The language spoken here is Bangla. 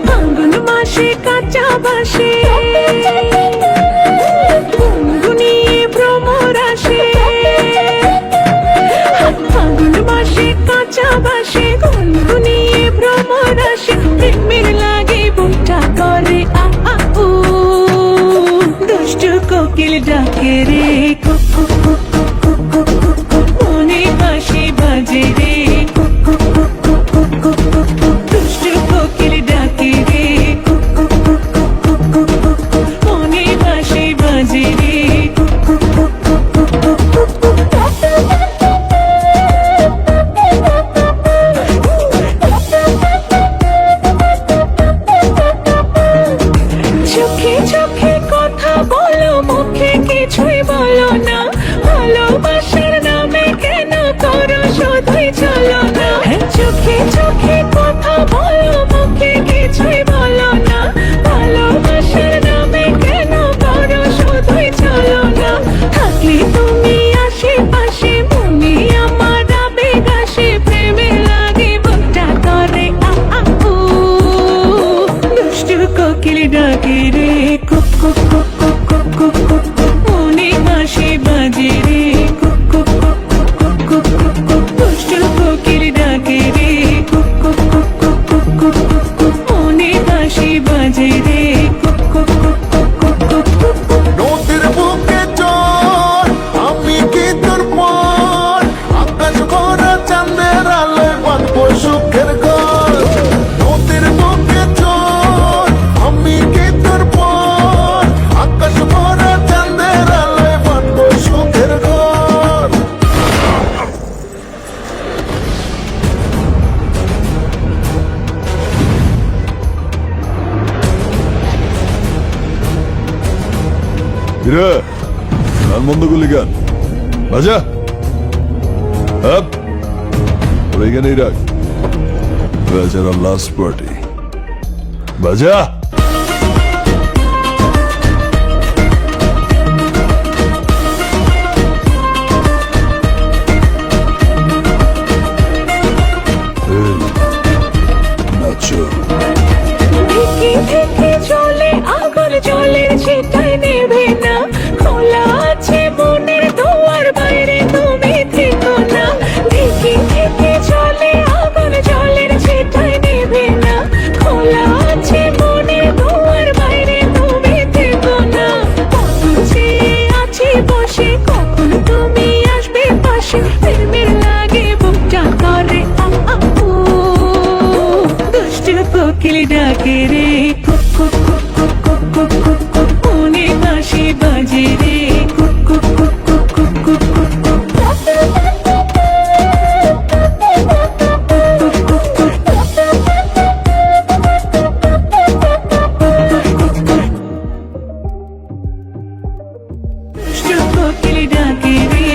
ফাল্গুন মাসে কাঁচা বাসে গুনগুনিয়ে ভ্রমর আসে। ফাল্গুন মাসে কাঁচা বাসে গুনগুনিয়ে ভ্রমর আসে। প্রেমের লাগে বুকটা করে আ আ উ, দুষ্টু কোকিল ডাকে রে cook cook cook cook cook cook cook cook, মনে বাঁশি বাজে রে cook cook cook cook cook cook cook cook, দুষ্টু কোকিল ডাকে রে cook cook cook cook cook cook cook cook, মনে বাঁশি বাজে রে cook cook cook cook cook cook cook cook. চোখে চোখে কথা বলো, মুখে কিছুই বলো না। ভালোবাসার নামে কেন করো শুধুই চলো না। চোখে চোখে কথা বলো, মুখে কিছুই বলো না। ভালোবাসার নামে কেন করো শুধুই চলো না। থাকলে তুমি আশেপাশে, মনে আমার আবেগ আসে। প্রেমে লাগে বুকটা করে আ আ উ, দুষ্টু কোকিল ডাকে রে cook cook cook cook cook cook cook cook, মনে বাঁশি বাজে রে cook cook cook cook cook cook cook, দুষ্টু কোকিল ডাকে রে cook cook cook cook cook cook cook cook, মনে বাঁশি বাজে রে cook cook cook cook cook cook cook cook. নদীর বুকে চর আমি কি তোর পর, আকাশ ভরা চাঁদের আলোয় বাঁধবো সুখের ঘর। নদীর বুকে চর আমি কি তোর পর, আকাশ ভরা চাঁদের আলোয় বাঁধবো সুখের ঘর। কিরে গান বন্ধ করলি গান বাজা আপ ওর এখানেই রাখ, বেচারা লাস্ট পার্টি বাজা। এই, নাচো ঢেকে ঢেকে চলে আগুন, জলের ছিটায় নেবে না। খোলা আছে মনের দুয়ার, বাইরে তুমি থেকো না। ঢেকে ঢেকে চলে আগুন, জলের ছিটায় নেবে না। খোলা আছে মনের দুয়ার, বাইরে তুমি থেকো না। কখন চেয়ে আছি বসে, কখন তুমি আসবে পাশে। প্রেমের লাগে বুকটা করে আ আ উ, দুষ্টু কোকিল ডাকে রে cook cook cook cook cook cook cook cook, মনে বাঁশি বাজে রে cook cook cook cook cook cook cook cook. দুষ্টু কোকিল ডাকে রে